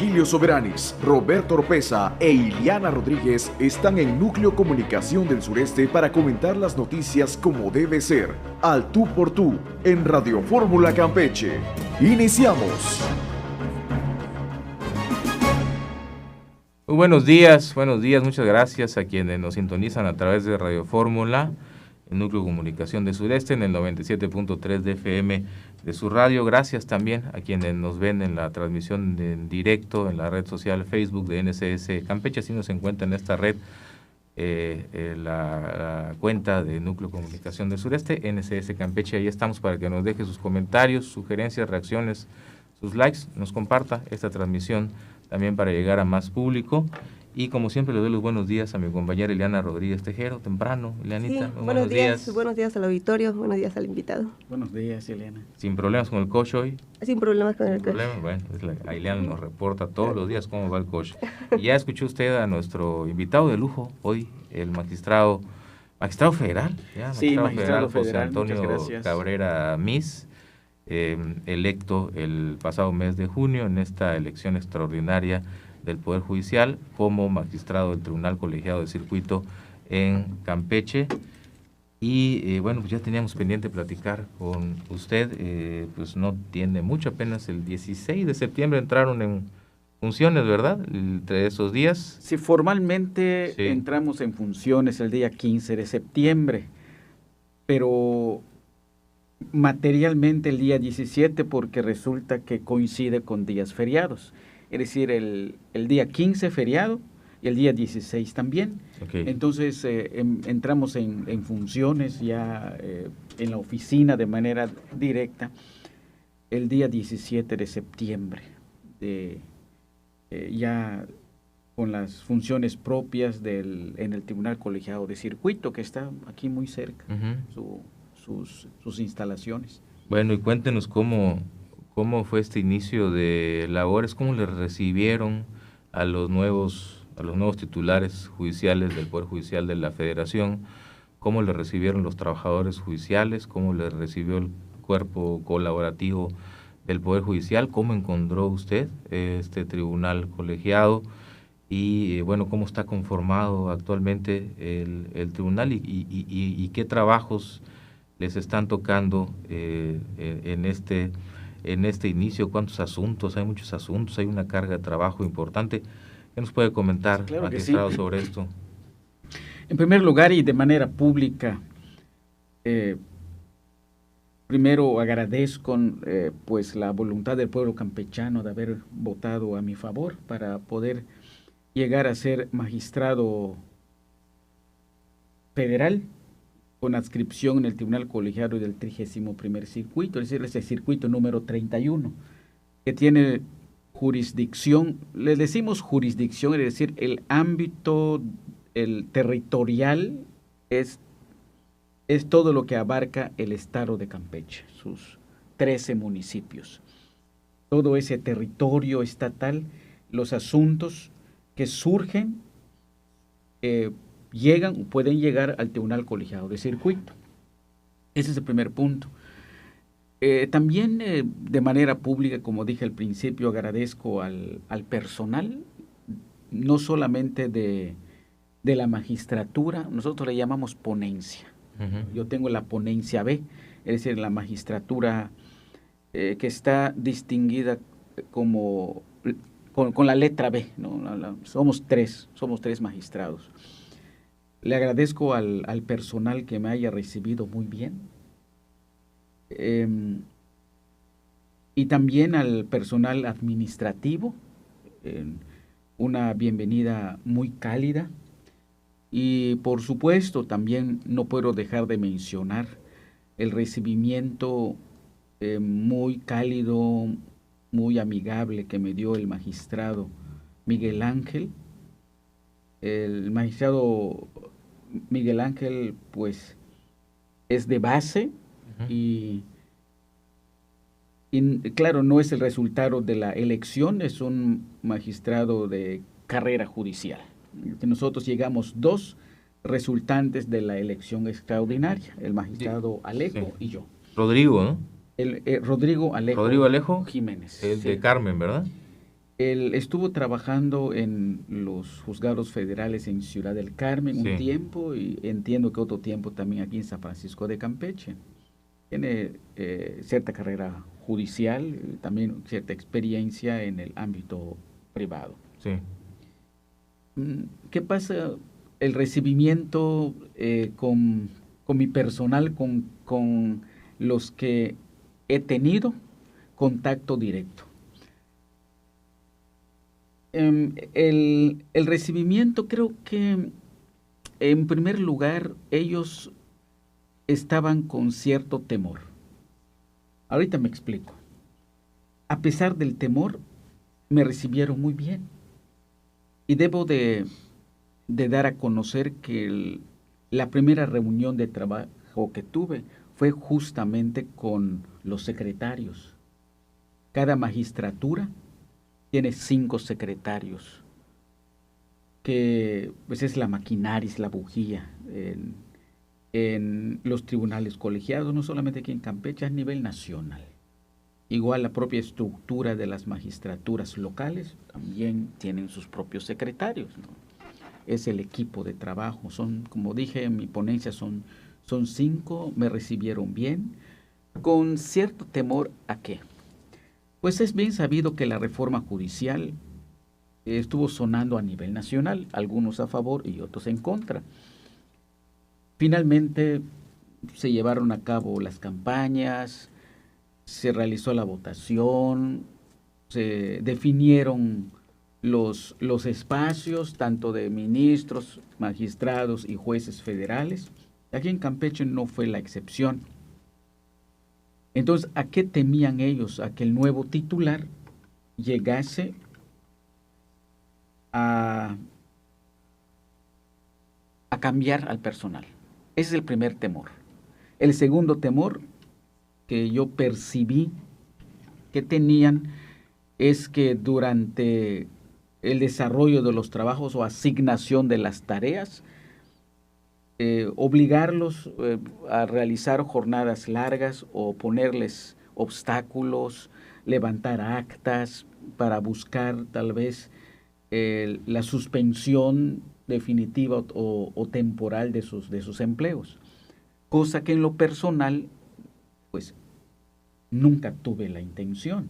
Virgilio Soberanis, Roberto Oropesa e Iliana Rodríguez están en Núcleo Comunicación del Sureste para comentar las noticias como debe ser, al tú por tú, en Radio Fórmula Campeche. ¡Iniciamos! Muy buenos días, muchas gracias a quienes nos sintonizan a través de Radio Fórmula, el Núcleo de Comunicación del Sureste en el 97.3 de FM de su radio. Gracias también a quienes nos ven en la transmisión en directo en la red social Facebook de NCS Campeche. Así nos encuentra en esta red la cuenta de Núcleo de Comunicación del Sureste, NCS Campeche. Ahí estamos para que nos deje sus comentarios, sugerencias, reacciones, sus likes, nos comparta esta transmisión también para llegar a más público. Y como siempre le doy los buenos días a mi compañera Iliana Rodríguez Tejero, temprano. Ilianita, sí, buenos días al auditorio, buenos días al invitado. Buenos días, Iliana. ¿Sin problemas con el coach hoy? Sin problemas con el coach. Bueno, pues Iliana nos reporta todos los días cómo va el coach. Y ya escuchó usted a nuestro invitado de lujo hoy, el magistrado federal, magistrado federal, José Antonio Cabrera Mis, electo el pasado mes de junio en esta elección extraordinaria del Poder Judicial como magistrado del Tribunal Colegiado de Circuito en Campeche. Y pues ya teníamos pendiente platicar con usted, pues no tiene mucho, apenas el 16 de septiembre entraron en funciones, ¿verdad? Entre esos días. Sí, formalmente sí. Entramos en funciones el día 15 de septiembre, pero materialmente el día 17 porque resulta que coincide con días feriados. Es decir, el día 15 feriado y el día 16 también. Okay. Entonces entramos en funciones ya en la oficina de manera directa el día 17 de septiembre, ya con las funciones propias en el Tribunal Colegiado de Circuito, que está aquí muy cerca, sus instalaciones. Bueno, y cuéntenos cómo fue este inicio de labores, cómo le recibieron a los nuevos titulares judiciales del Poder Judicial de la Federación, cómo le recibieron los trabajadores judiciales, cómo le recibió el cuerpo colaborativo del Poder Judicial, cómo encontró usted este tribunal colegiado y cómo está conformado actualmente el tribunal y qué trabajos les están tocando en este inicio, cuántos asuntos, hay muchos asuntos, hay una carga de trabajo importante. ¿Qué nos puede comentar, claro magistrado, sí, sobre esto? En primer lugar y de manera pública, primero agradezco pues la voluntad del pueblo campechano de haber votado a mi favor para poder llegar a ser magistrado federal con adscripción en el Tribunal Colegiado del 31º Circuito, es decir, ese circuito número 31, que tiene jurisdicción, le decimos jurisdicción, es decir, el ámbito, el territorial, es todo lo que abarca el estado de Campeche, sus 13 municipios. Todo ese territorio estatal, los asuntos que surgen, pueden llegar al Tribunal Colegiado de Circuito. Ese es el primer punto. También de manera pública, como dije al principio, agradezco al personal, no solamente de la magistratura, nosotros le llamamos ponencia. Uh-huh. Yo tengo la ponencia B, es decir, la magistratura que está distinguida como con la letra B, ¿no? Somos tres magistrados. Le agradezco al personal que me haya recibido muy bien. Y también al personal administrativo, una bienvenida muy cálida. Y por supuesto también no puedo dejar de mencionar el recibimiento muy cálido, muy amigable que me dio el magistrado Miguel Ángel. El magistrado Miguel Ángel pues es de base. Uh-huh. Y claro, no es el resultado de la elección, es un magistrado de carrera judicial. Nosotros llegamos 2 resultantes de la elección extraordinaria, el magistrado Alejo y yo. Rodrigo, ¿no? Rodrigo Alejo Jiménez. El de Carmen, ¿verdad? Él estuvo trabajando en los juzgados federales en Ciudad del Carmen un tiempo, y entiendo que otro tiempo también aquí en San Francisco de Campeche. Tiene cierta carrera judicial, también cierta experiencia en el ámbito privado. Sí. ¿Qué pasa? El recibimiento con mi personal, con los que he tenido contacto directo. El recibimiento, creo que en primer lugar ellos estaban con cierto temor. Ahorita me explico. A pesar del temor, me recibieron muy bien. Y debo de dar a conocer que la primera reunión de trabajo que tuve fue justamente con los secretarios. Cada magistratura tiene 5 secretarios, que pues es la maquinaria, es la bujía en los tribunales colegiados, no solamente aquí en Campeche, a nivel nacional. Igual la propia estructura de las magistraturas locales también tienen sus propios secretarios, ¿no? Es el equipo de trabajo. Son, como dije en mi ponencia, son 5, me recibieron bien, con cierto temor a qué. Pues es bien sabido que la reforma judicial estuvo sonando a nivel nacional, algunos a favor y otros en contra. Finalmente se llevaron a cabo las campañas, se realizó la votación, se definieron los espacios tanto de ministros, magistrados y jueces federales. Aquí en Campeche no fue la excepción. Entonces, ¿a qué temían ellos? A que el nuevo titular llegase a cambiar al personal. Ese es el primer temor. El segundo temor que yo percibí que tenían es que durante el desarrollo de los trabajos o asignación de las tareas, obligarlos a realizar jornadas largas o ponerles obstáculos, levantar actas para buscar tal vez la suspensión definitiva o temporal de sus empleos. Cosa que en lo personal, pues, nunca tuve la intención.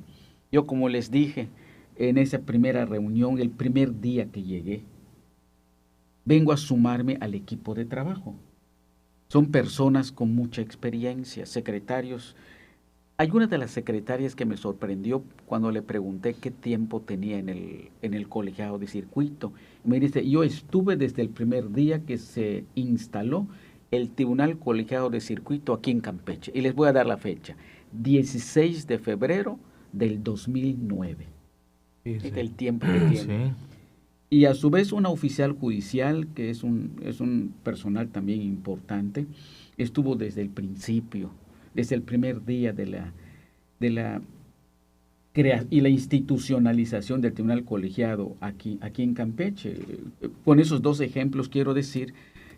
Yo, como les dije, en esa primera reunión, el primer día que llegué, vengo a sumarme al equipo de trabajo. Son personas con mucha experiencia, secretarios. Hay una de las secretarias que me sorprendió cuando le pregunté qué tiempo tenía en el colegiado de circuito. Me dice, yo estuve desde el primer día que se instaló el Tribunal Colegiado de Circuito aquí en Campeche. Y les voy a dar la fecha, 16 de febrero del 2009. Sí. Es el tiempo que tiene. Sí. Y a su vez una oficial judicial, que es un personal también importante, estuvo desde el principio, desde el primer día de la y la institucionalización del Tribunal Colegiado aquí en Campeche. Con esos 2 ejemplos quiero decir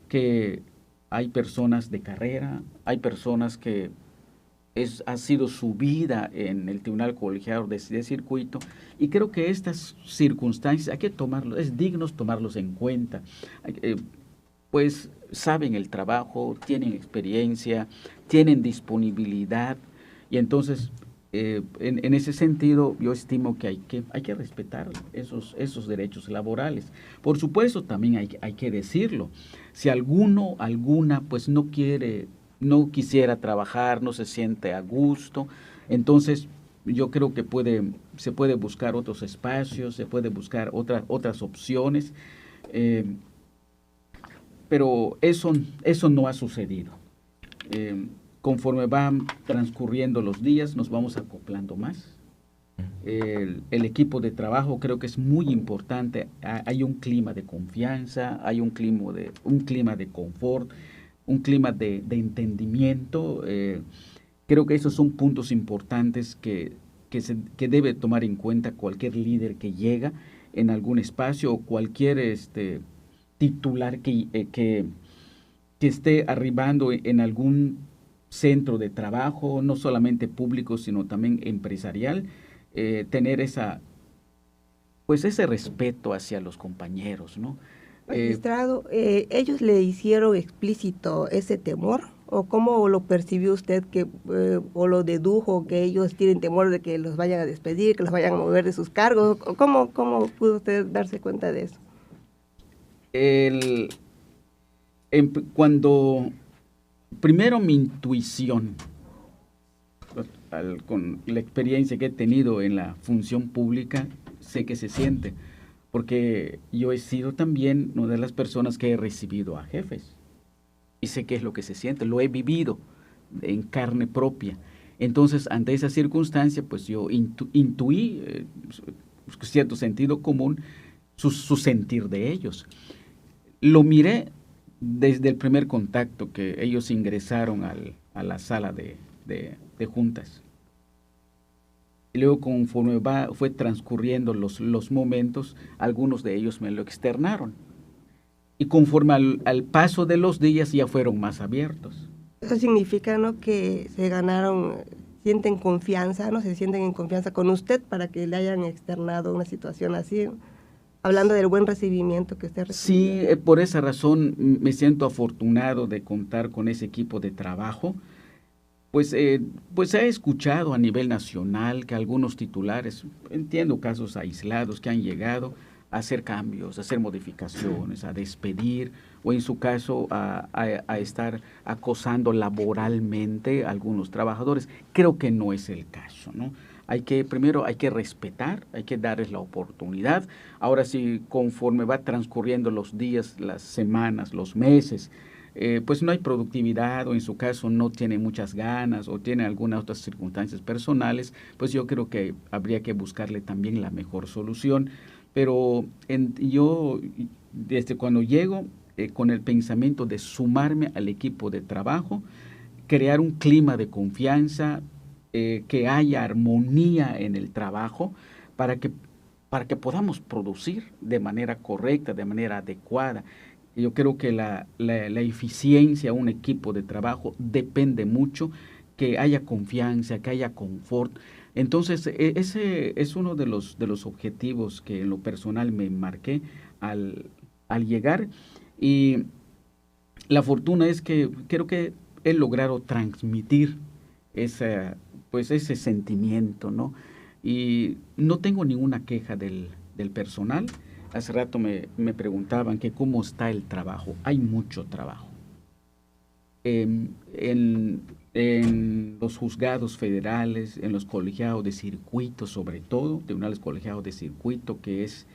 que hay personas de carrera, hay personas que ha sido su vida en el Tribunal Colegiado de Circuito, y creo que estas circunstancias hay que tomarlos, es digno tomarlos en cuenta. Pues saben el trabajo, tienen experiencia, tienen disponibilidad, y entonces en ese sentido yo estimo que hay que respetar esos derechos laborales. Por supuesto, también hay que decirlo, si alguna pues no quisiera trabajar, no se siente a gusto, entonces yo creo que se puede buscar otros espacios, se puede buscar otras opciones, pero eso no ha sucedido. Conforme van transcurriendo los días, nos vamos acoplando más. El equipo de trabajo creo que es muy importante. Hay un clima de confianza, hay un clima de confort, un clima de entendimiento. Creo que esos son puntos importantes que debe tomar en cuenta cualquier líder que llega en algún espacio, o cualquier titular que esté arribando en algún centro de trabajo, no solamente público, sino también empresarial. Tener esa pues ese respeto hacia los compañeros, ¿no? Magistrado, ¿ellos le hicieron explícito ese temor? ¿O cómo lo percibió usted o lo dedujo que ellos tienen temor de que los vayan a despedir, que los vayan a mover de sus cargos? ¿Cómo pudo usted darse cuenta de eso? Cuando primero mi intuición, con la experiencia que he tenido en la función pública, sé que se siente, porque yo he sido también una de las personas que he recibido a jefes y sé qué es lo que se siente, lo he vivido en carne propia. Entonces, ante esa circunstancia, pues yo intuí cierto sentido común, su sentir de ellos. Lo miré desde el primer contacto que ellos ingresaron a la sala de juntas. Y luego, conforme fue transcurriendo los momentos, algunos de ellos me lo externaron. Y conforme al paso de los días ya fueron más abiertos. Eso significa, ¿no?, que sienten confianza, ¿no? Se sienten en confianza con usted para que le hayan externado una situación así, ¿no? Hablando del buen recibimiento que usted recibió. Sí, por esa razón me siento afortunado de contar con ese equipo de trabajo. Pues he escuchado a nivel nacional que algunos titulares, entiendo casos aislados que han llegado a hacer cambios, a hacer modificaciones, a despedir o en su caso a estar acosando laboralmente a algunos trabajadores. Creo que no es el caso, ¿no? Primero hay que respetar, hay que darles la oportunidad. Ahora sí, conforme va transcurriendo los días, las semanas, los meses, pues no hay productividad o en su caso no tiene muchas ganas o tiene algunas otras circunstancias personales, pues yo creo que habría que buscarle también la mejor solución. Pero yo desde cuando llego con el pensamiento de sumarme al equipo de trabajo, crear un clima de confianza, que haya armonía en el trabajo para que podamos producir de manera correcta, de manera adecuada. Yo creo que la eficiencia de un equipo de trabajo depende mucho que haya confianza, que haya confort. Entonces, ese es uno de los objetivos que en lo personal me marqué al llegar. Y la fortuna es que creo que he logrado transmitir ese sentimiento, ¿no? Y no tengo ninguna queja del personal. Hace rato me preguntaban que cómo está el trabajo. Hay mucho trabajo. En los juzgados federales, en los colegiados de circuito, sobre todo, tribunales colegiados de circuito, que es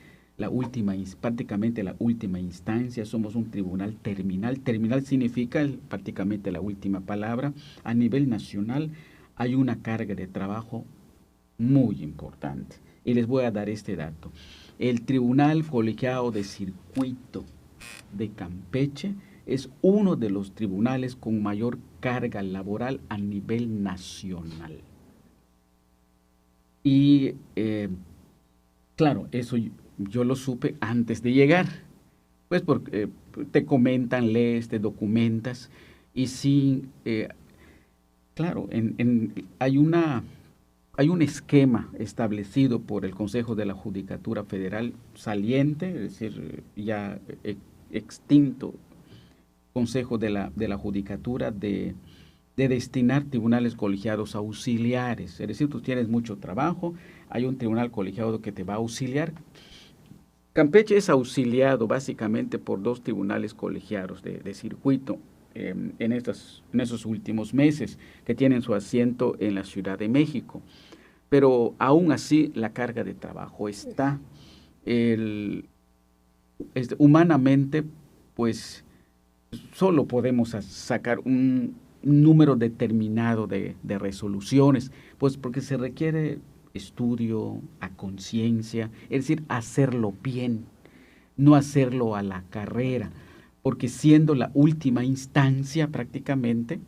prácticamente la última instancia. Somos un tribunal terminal. Terminal significa prácticamente la última palabra. A nivel nacional hay una carga de trabajo muy importante. Y les voy a dar este dato. El Tribunal Colegiado de Circuito de Campeche es uno de los tribunales con mayor carga laboral a nivel nacional. Y claro, eso yo lo supe antes de llegar, pues porque te comentan, lees, te documentas, y sí, claro, hay un esquema establecido por el Consejo de la Judicatura Federal saliente, es decir, ya extinto Consejo de la Judicatura, de destinar tribunales colegiados auxiliares. Es decir, tú tienes mucho trabajo, hay un tribunal colegiado que te va a auxiliar. Campeche es auxiliado básicamente por 2 tribunales colegiados de circuito en esos últimos meses, que tienen su asiento en la Ciudad de México. Pero aún así la carga de trabajo está. Humanamente, pues solo podemos sacar un número determinado de resoluciones, pues porque se requiere estudio, a conciencia, es decir, hacerlo bien, no hacerlo a la carrera, porque siendo la última instancia prácticamente,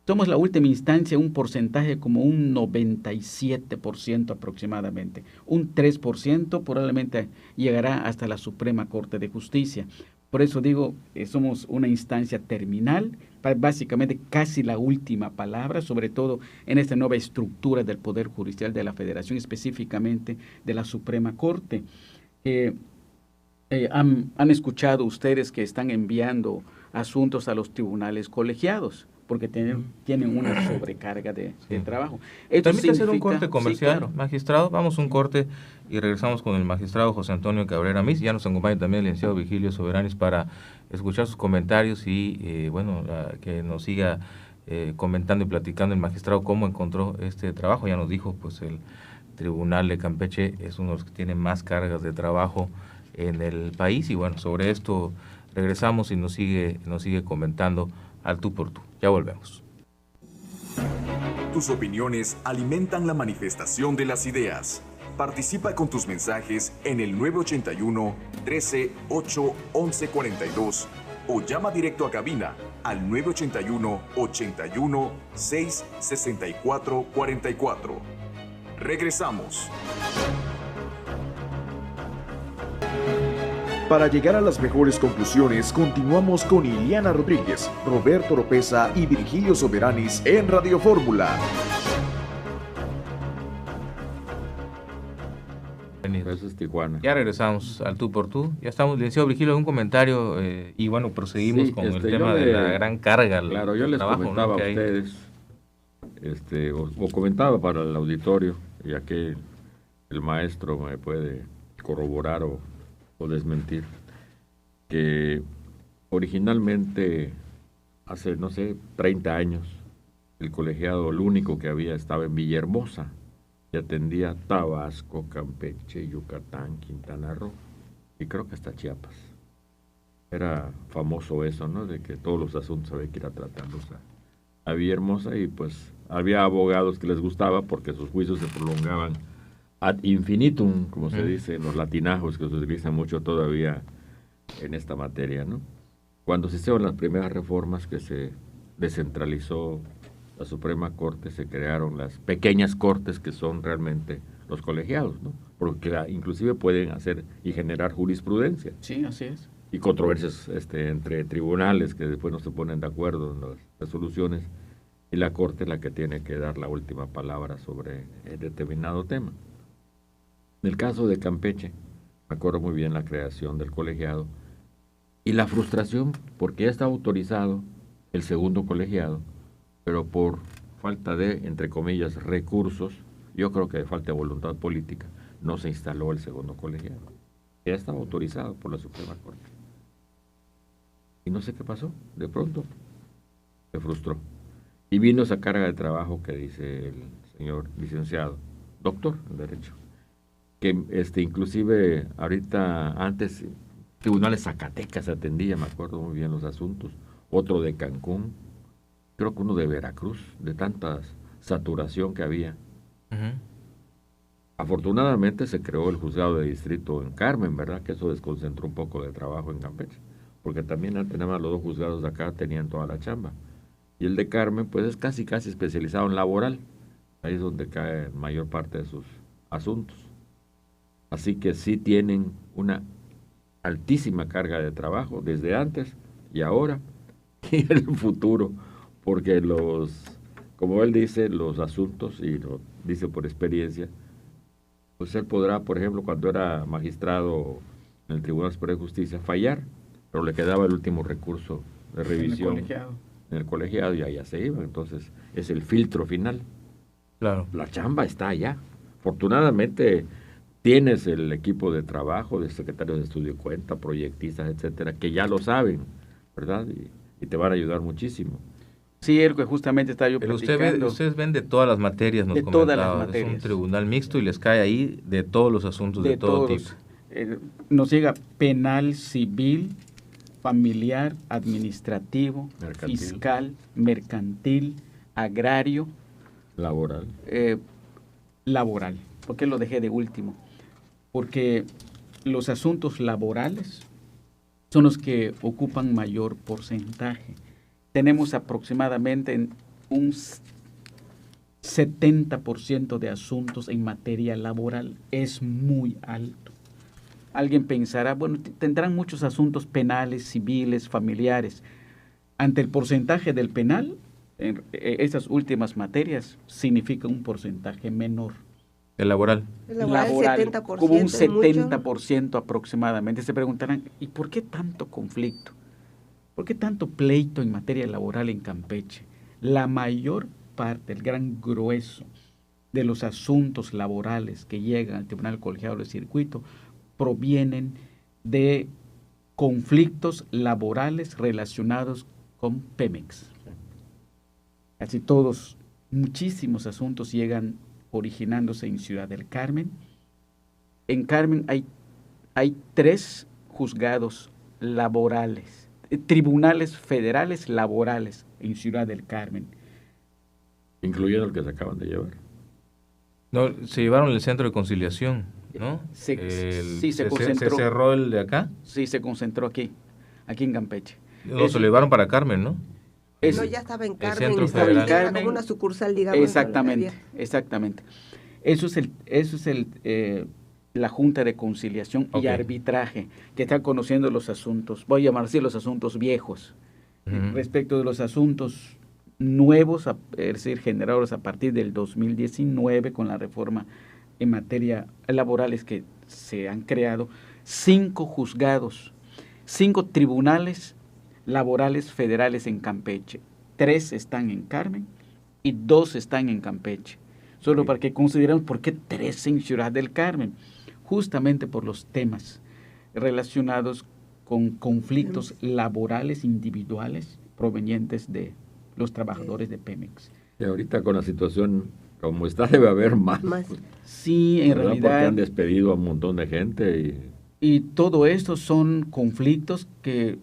somos la última instancia, un porcentaje como un 97% aproximadamente. Un 3% probablemente llegará hasta la Suprema Corte de Justicia. Por eso digo, somos una instancia terminal, básicamente casi la última palabra, sobre todo en esta nueva estructura del Poder Judicial de la Federación, específicamente de la Suprema Corte. que han escuchado ustedes que están enviando asuntos a los tribunales colegiados porque tienen una sobrecarga de trabajo. Permite hacer un corte comercial, sí, claro. Magistrado. Vamos a un corte y regresamos con el magistrado José Antonio Cabrera Mís. Ya nos acompaña también el licenciado Virgilio Soberanis para escuchar sus comentarios y que nos siga comentando y platicando el magistrado cómo encontró este trabajo. Ya nos dijo, pues el Tribunal de Campeche es uno de los que tiene más cargas de trabajo en el país, y bueno, sobre esto regresamos y nos sigue comentando al tú por tú. Ya volvemos. Tus opiniones alimentan la manifestación de las ideas. Participa con tus mensajes en el 981 13 8 11 42 o llama directo a cabina al 981 81 6 64 44. Regresamos. Para llegar a las mejores conclusiones, continuamos con Ileana Rodríguez, Roberto Oropeza y Virgilio Soberanis en Radio Fórmula. Eso es Tijuana. Ya regresamos al tú por tú. Ya estamos, licenciado Virgilio, un comentario y bueno, proseguimos con el tema de la gran carga. Claro, yo les trabajo, comentaba, ¿no?, a ustedes, o comentaba para el auditorio, ya que el maestro me puede corroborar o desmentir, que originalmente hace, 30 años, el colegiado, lo único que había, estaba en Villahermosa y atendía Tabasco, Campeche, Yucatán, Quintana Roo y creo que hasta Chiapas. Era famoso eso, ¿no?, de que todos los asuntos había que ir a tratarlos a Villahermosa, y pues había abogados que les gustaba porque sus juicios se prolongaban ad infinitum, como se dice en los latinajos, que se utilizan mucho todavía en esta materia, ¿no? Cuando se hicieron las primeras reformas, que se descentralizó la Suprema Corte, se crearon las pequeñas cortes, que son realmente los colegiados, ¿no? Porque inclusive pueden hacer y generar jurisprudencia. Sí, así es. Y controversias entre tribunales que después no se ponen de acuerdo en las resoluciones, y la Corte es la que tiene que dar la última palabra sobre determinado tema. En el caso de Campeche, me acuerdo muy bien la creación del colegiado y la frustración porque ya está autorizado el segundo colegiado, pero por falta de, entre comillas, recursos, yo creo que de falta de voluntad política, no se instaló el segundo colegiado. Ya estaba autorizado por la Suprema Corte. Y no sé qué pasó, de pronto se frustró. Y vino esa carga de trabajo que dice el señor licenciado, doctor en Derecho, que inclusive ahorita, antes, tribunales Zacatecas atendía, me acuerdo muy bien los asuntos, otro de Cancún, creo que uno de Veracruz, de tanta saturación que había. Afortunadamente se creó el juzgado de distrito en Carmen, ¿verdad? Que eso desconcentró un poco de trabajo en Campeche, porque también antes nada más los dos juzgados de acá tenían toda la chamba. Y el de Carmen, pues es casi especializado en laboral, ahí es donde cae mayor parte de sus asuntos. Así que sí tienen una altísima carga de trabajo desde antes y ahora y en el futuro, porque como él dice, los asuntos, y lo dice por experiencia, pues él podrá, por ejemplo, cuando era magistrado en el Tribunal Superior de Justicia, fallar, pero le quedaba el último recurso de revisión en el colegiado y allá se iba. Entonces es el filtro final. Claro. La chamba está allá. Afortunadamente tienes el equipo de trabajo de secretarios de estudio de cuenta, proyectistas, etcétera, que ya lo saben, ¿verdad? Y te van a ayudar muchísimo. Sí, que justamente está yo Pero platicando. ustedes ven de todas las materias, nos comentaba. De todas las materias. Es un tribunal mixto y les cae ahí de todos los asuntos, de todo tipo. Nos llega penal, civil, familiar, administrativo, mercantil, fiscal, mercantil, agrario. Laboral. Laboral. ¿Por qué lo dejé de último? Porque los asuntos laborales son los que ocupan mayor porcentaje. Tenemos aproximadamente un 70% de asuntos en materia laboral. Es muy alto. Alguien pensará, bueno, tendrán muchos asuntos penales, civiles, familiares. Ante el porcentaje del penal, estas últimas materias significa un porcentaje menor. El laboral. El laboral, 70%, como un es mucho. 70% aproximadamente. Se preguntarán, ¿y por qué tanto conflicto? ¿Por qué tanto pleito en materia laboral en Campeche? La mayor parte, el gran grueso de los asuntos laborales que llegan al Tribunal Colegiado de Circuito provienen de conflictos laborales relacionados con Pemex. Casi todos, muchísimos asuntos llegan originándose en Ciudad del Carmen. En Carmen hay 3 juzgados laborales, tribunales federales laborales en Ciudad del Carmen. Incluyendo el que se acaban de llevar. No, se llevaron el centro de conciliación, ¿no? Se se concentró. ¿Se cerró el de acá? Sí, se concentró aquí en Campeche. No, se lo llevaron para Carmen, ¿no? No, ya estaba en Carmen, centro estaba federal. era como una sucursal, digamos. Exactamente. Eso es la Junta de Conciliación y Arbitraje, que está conociendo los asuntos, voy a llamar así, los asuntos viejos. Respecto de los asuntos nuevos, es decir, generados a partir del 2019 con la reforma en materia laborales que se han creado, 5 juzgados, 5 tribunales laborales federales en Campeche. 3 están en Carmen y 2 están en Campeche. Solo para que consideremos por qué 3 en Ciudad del Carmen. Justamente por los temas relacionados con conflictos laborales individuales provenientes de los trabajadores de Pemex. Y ahorita con la situación como está debe haber más. Sí, en realidad. Porque han despedido a un montón de gente. Y todo esto son conflictos que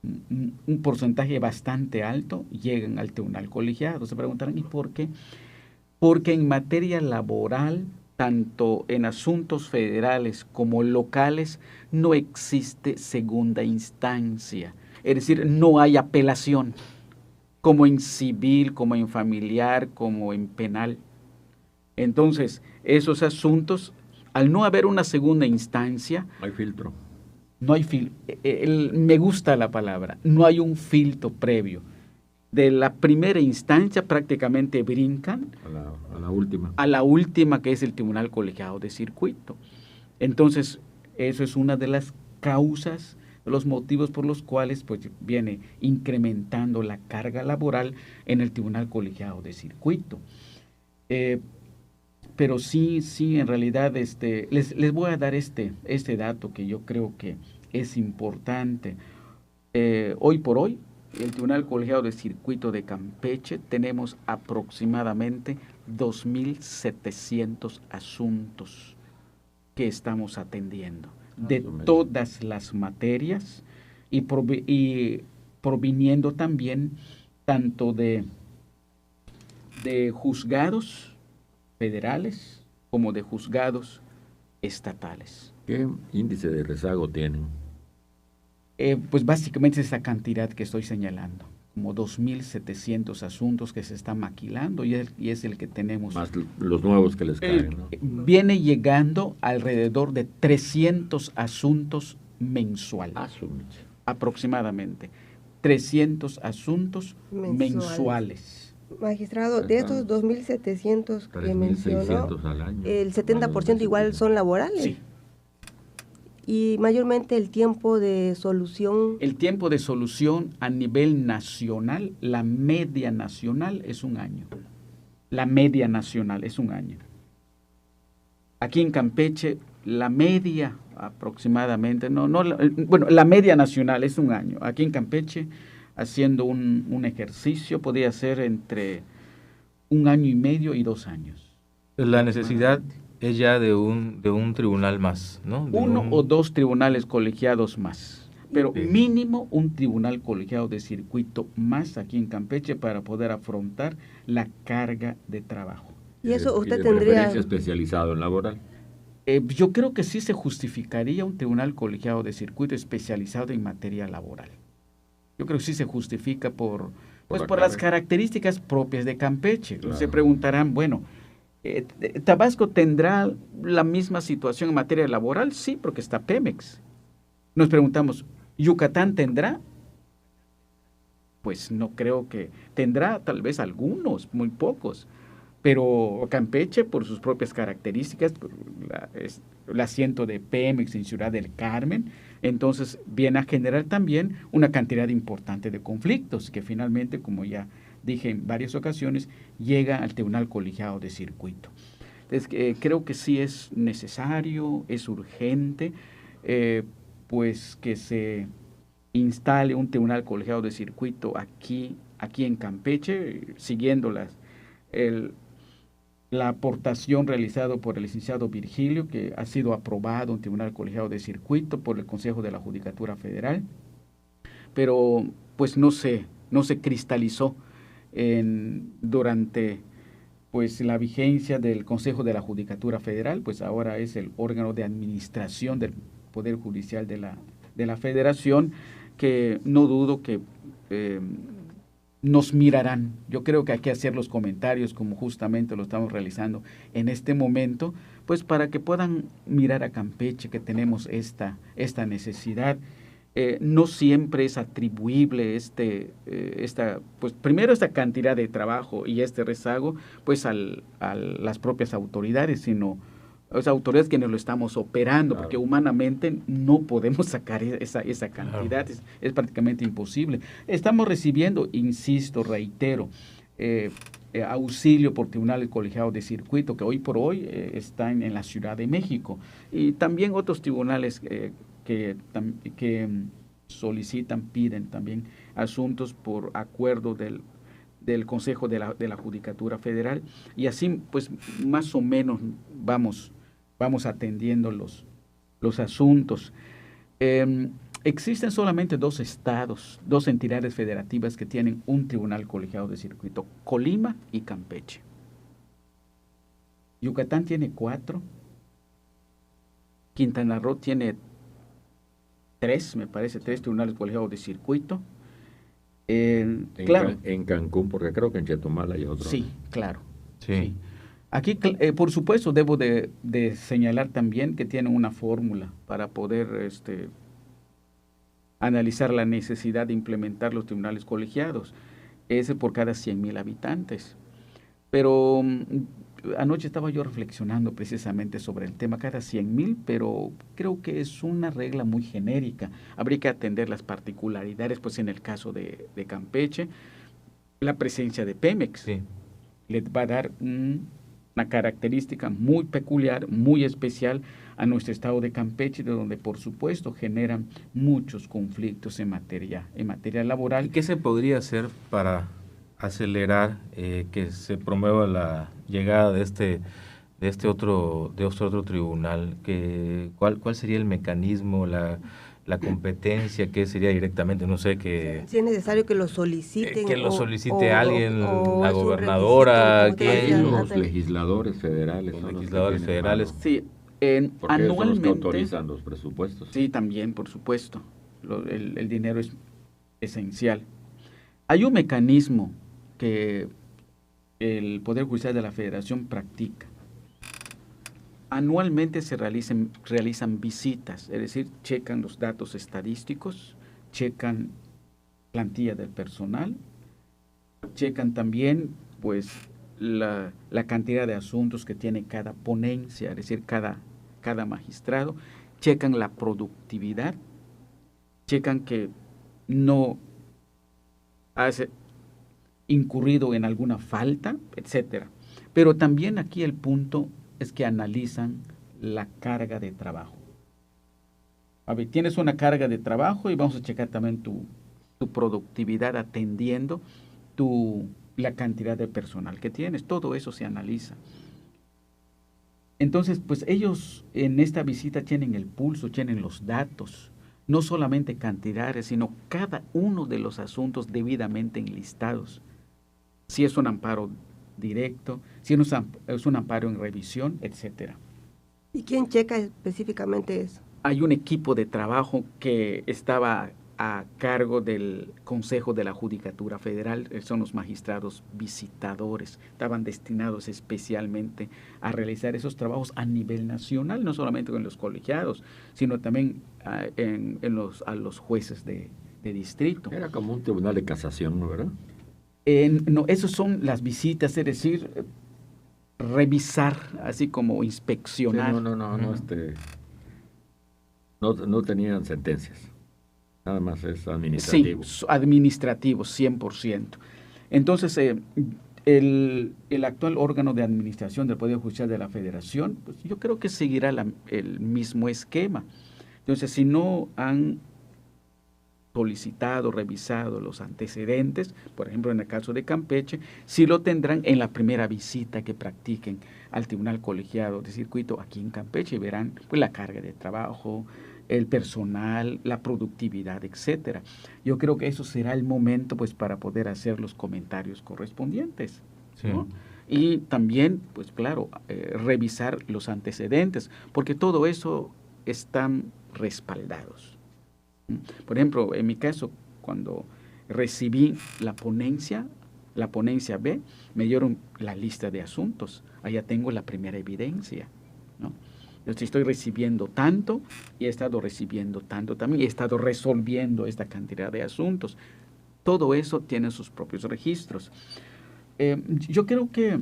un porcentaje bastante alto llegan al tribunal colegiado. Se preguntarán, ¿y por qué? Porque en materia laboral, tanto en asuntos federales como locales, no existe segunda instancia. Es decir, no hay apelación, como en civil, como en familiar, como en penal. Entonces, esos asuntos, al no haber una segunda instancia, No hay filtro. No hay me gusta la palabra, no hay un filtro previo. De la primera instancia prácticamente brincan a la última. A la última, que es el Tribunal Colegiado de Circuito. Entonces, eso es una de las causas, los motivos por los cuales pues, viene incrementando la carga laboral en el Tribunal Colegiado de Circuito. Pero sí, en realidad, les voy a dar este dato que yo creo que es importante. Hoy por hoy, el Tribunal Colegiado de Circuito de Campeche tenemos aproximadamente 2.700 asuntos que estamos atendiendo, de todas las materias y proviniendo también tanto de juzgados federales como de juzgados estatales. ¿Qué índice de rezago tienen? Pues básicamente esa cantidad que estoy señalando, como 2.700 asuntos que se están maquilando y es el que tenemos. Más los nuevos que les caen, ¿no? Viene llegando alrededor de 300 asuntos mensuales. Aproximadamente. 300 asuntos mensuales. Magistrado, de estos 2.700 que mencionó, al año. el 70% igual son laborales. Sí. Y mayormente el tiempo de solución. El tiempo de solución a nivel nacional, la media nacional es 1 año. La media nacional es 1 año. Aquí en Campeche, la media aproximadamente, la media nacional es 1 año. Aquí en Campeche, haciendo un ejercicio, podría ser entre 1 año y medio y 2 años. La necesidad es ya de un tribunal más, ¿no? 1 o 2 tribunales colegiados más, pero mínimo un tribunal colegiado de circuito más aquí en Campeche para poder afrontar la carga de trabajo. Y eso usted de tendría... preferencia especializado en laboral. Yo creo que sí se justificaría un tribunal colegiado de circuito especializado en materia laboral. Yo creo que sí se justifica por las características propias de Campeche. Claro. Se preguntarán, bueno, ¿Tabasco tendrá la misma situación en materia laboral? Sí, porque está Pemex. Nos preguntamos, ¿Yucatán tendrá? Pues no creo que tendrá, tal vez algunos, muy pocos, Pero Campeche, por sus propias características, por el asiento de Pemex en Ciudad del Carmen, entonces viene a generar también una cantidad importante de conflictos que finalmente, como ya dije en varias ocasiones, llega al Tribunal Colegiado de Circuito. Entonces, creo que sí es necesario, es urgente, pues que se instale un Tribunal Colegiado de Circuito aquí en Campeche, siguiendo la aportación realizada por el licenciado Virgilio, que ha sido aprobado un Tribunal Colegiado de Circuito por el Consejo de la Judicatura Federal, pero pues no se cristalizó durante pues la vigencia del Consejo de la Judicatura Federal, pues ahora es el órgano de administración del Poder Judicial de la Federación, que no dudo que nos mirarán. Yo creo que hay que hacer los comentarios como justamente lo estamos realizando en este momento, pues para que puedan mirar a Campeche que tenemos esta necesidad. No siempre es atribuible pues primero esta cantidad de trabajo y este rezago pues a las propias autoridades, sino las autoridades quienes lo estamos operando, claro, porque humanamente no podemos sacar esa cantidad, claro. Es prácticamente imposible. Estamos recibiendo, insisto, reitero, auxilio por tribunales colegiados de circuito que hoy por hoy están en la Ciudad de México, y también otros tribunales que solicitan, piden también asuntos por acuerdo del Consejo de la Judicatura Federal, y así pues más o menos vamos atendiendo los asuntos. Existen solamente 2 estados, 2 entidades federativas que tienen un tribunal colegiado de circuito: Colima y Campeche. Yucatán tiene 4, Quintana Roo tiene 3, me parece, 3 tribunales colegiados de circuito. Claro. En Cancún, porque creo que en Chetumal hay otro. Sí, claro. Sí. Aquí, por supuesto, debo de señalar también que tienen una fórmula para poder analizar la necesidad de implementar los tribunales colegiados. Ese por cada 100,000 habitantes. Pero anoche estaba yo reflexionando precisamente sobre el tema, cada 100,000, pero creo que es una regla muy genérica. Habría que atender las particularidades, pues en el caso de Campeche, la presencia de Pemex le va a dar una característica muy peculiar, muy especial a nuestro estado de Campeche, de donde por supuesto generan muchos conflictos en materia laboral. ¿Y qué se podría hacer para acelerar que se promueva la llegada de este otro tribunal? ¿Cuál sería el mecanismo, la competencia? ¿Qué sería directamente? No sé, que si es necesario que lo soliciten, que lo solicite alguien, la gobernadora, los legisladores federales. Los legisladores federales. Sí, porque anualmente son los que autorizan los presupuestos. Sí, también, por supuesto. El dinero es esencial. Hay un mecanismo que el Poder Judicial de la Federación practica. Anualmente se realizan visitas, es decir, checan los datos estadísticos, checan plantilla del personal, checan también pues la cantidad de asuntos que tiene cada ponencia, es decir, cada magistrado, checan la productividad, checan que no hace incurrido en alguna falta, etcétera. Pero también aquí el punto es que analizan la carga de trabajo. A ver, tienes una carga de trabajo y vamos a checar también tu productividad atendiendo la cantidad de personal que tienes. Todo eso se analiza. Entonces, pues ellos en esta visita tienen el pulso, tienen los datos, no solamente cantidades, sino cada uno de los asuntos debidamente enlistados. Si es un amparo directo, si es un amparo en revisión, etcétera. ¿Y quién checa específicamente eso? Hay un equipo de trabajo que estaba a cargo del Consejo de la Judicatura Federal, son los magistrados visitadores, estaban destinados especialmente a realizar esos trabajos a nivel nacional, no solamente con los colegiados, sino también a los jueces de distrito. Era como un tribunal de casación, ¿no, verdad? No, esos son las visitas, es decir, revisar, así como inspeccionar. No tenían sentencias. Nada más es administrativo. Sí, administrativo, 100%. Entonces, el actual órgano de administración del Poder Judicial de la Federación, pues yo creo que seguirá el mismo esquema. Entonces, si no han solicitado, revisado los antecedentes, por ejemplo, en el caso de Campeche, sí lo tendrán en la primera visita que practiquen al Tribunal Colegiado de Circuito aquí en Campeche, y verán pues la carga de trabajo, el personal, la productividad, etcétera. Yo creo que eso será el momento pues para poder hacer los comentarios correspondientes, sí, ¿no? Y también, pues claro, revisar los antecedentes, porque todo eso están respaldados. Por ejemplo, en mi caso, cuando recibí la ponencia B, me dieron la lista de asuntos. Allá tengo la primera evidencia, ¿no? Entonces estoy recibiendo tanto y he estado recibiendo tanto también, y he estado resolviendo esta cantidad de asuntos. Todo eso tiene sus propios registros. Yo creo que,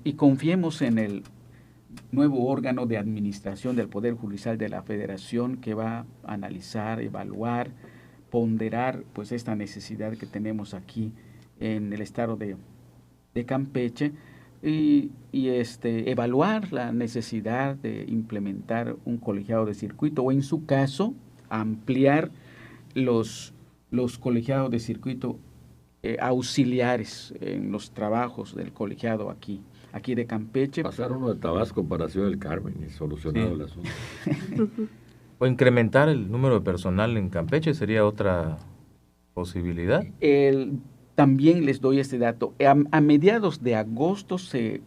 y confiemos en el nuevo órgano de administración del Poder Judicial de la Federación, que va a analizar, evaluar, ponderar pues esta necesidad que tenemos aquí en el estado de Campeche, y evaluar la necesidad de implementar un colegiado de circuito, o en su caso ampliar los colegiados de circuito auxiliares en los trabajos del colegiado aquí de Campeche. Pasar uno de Tabasco para Ciudad del Carmen y solucionado el asunto. O incrementar el número de personal en Campeche sería otra posibilidad. También les doy este dato. A mediados de agosto se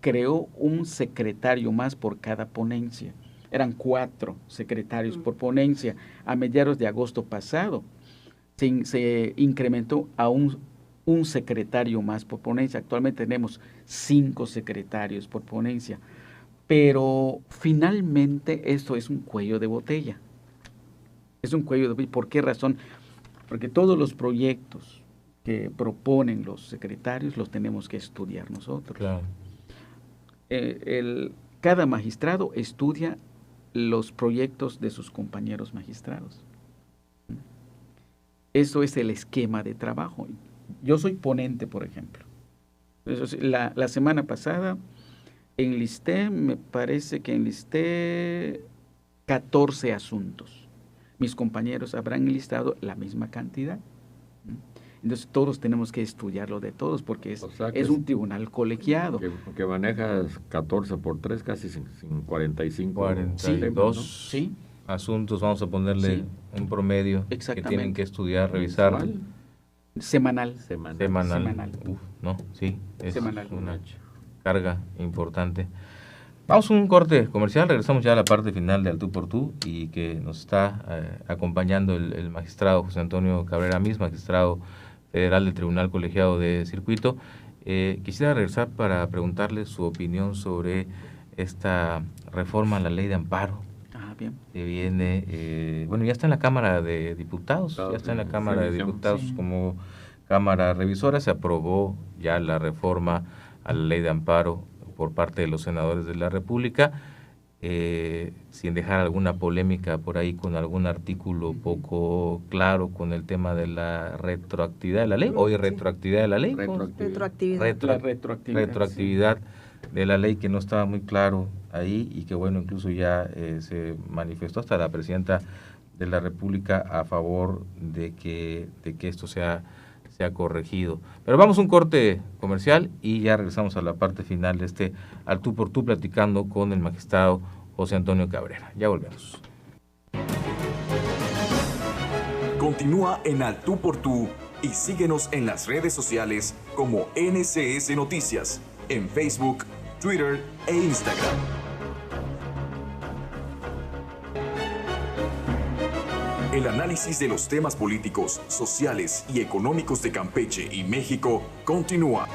creó un secretario más por cada ponencia. Eran 4 secretarios por ponencia. A mediados de agosto pasado se incrementó a un secretario más por ponencia. Actualmente tenemos 5 secretarios por ponencia. Pero finalmente esto es un cuello de botella. Es un cuello de botella. ¿Por qué razón? Porque todos los proyectos que proponen los secretarios los tenemos que estudiar nosotros. Claro. Cada magistrado estudia los proyectos de sus compañeros magistrados. Eso es el esquema de trabajo. Yo soy ponente, por ejemplo. La semana pasada enlisté, me parece que enlisté 14 asuntos. Mis compañeros habrán enlistado la misma cantidad. Entonces todos tenemos que estudiarlo de todos, porque es un tribunal colegiado. Que manejas 14 por 3, casi 45. 42 ¿no? Sí. Asuntos, vamos a ponerle un promedio que tienen que estudiar, revisar. Semanal. Uf, no, sí, es semanal. Una carga importante. Vamos a un corte comercial, regresamos ya a la parte final de Al Tú por Tú, y que nos está acompañando el magistrado José Antonio Cabrera Amís, magistrado federal del Tribunal Colegiado de Circuito. Quisiera regresar para preguntarle su opinión sobre esta reforma a la ley de amparo. Bien. Que viene, ya está en la Cámara de Diputados, como Cámara Revisora. Se aprobó ya la reforma a la ley de amparo por parte de los senadores de la República, sin dejar alguna polémica por ahí con algún artículo poco claro con el tema de la retroactividad de la ley, o irretroactividad de la ley. Retroactividad de la ley, que no estaba muy claro ahí, y que incluso ya se manifestó hasta la presidenta de la República a favor de que esto sea corregido. Pero vamos a un corte comercial y ya regresamos a la parte final de este Al Tú por Tú, platicando con el magistrado José Antonio Cabrera. Ya volvemos. Continúa en Al Tú por Tú y síguenos en las redes sociales como NCS Noticias, en Facebook, Twitter e Instagram. El análisis de los temas políticos, sociales y económicos de Campeche y México continúa.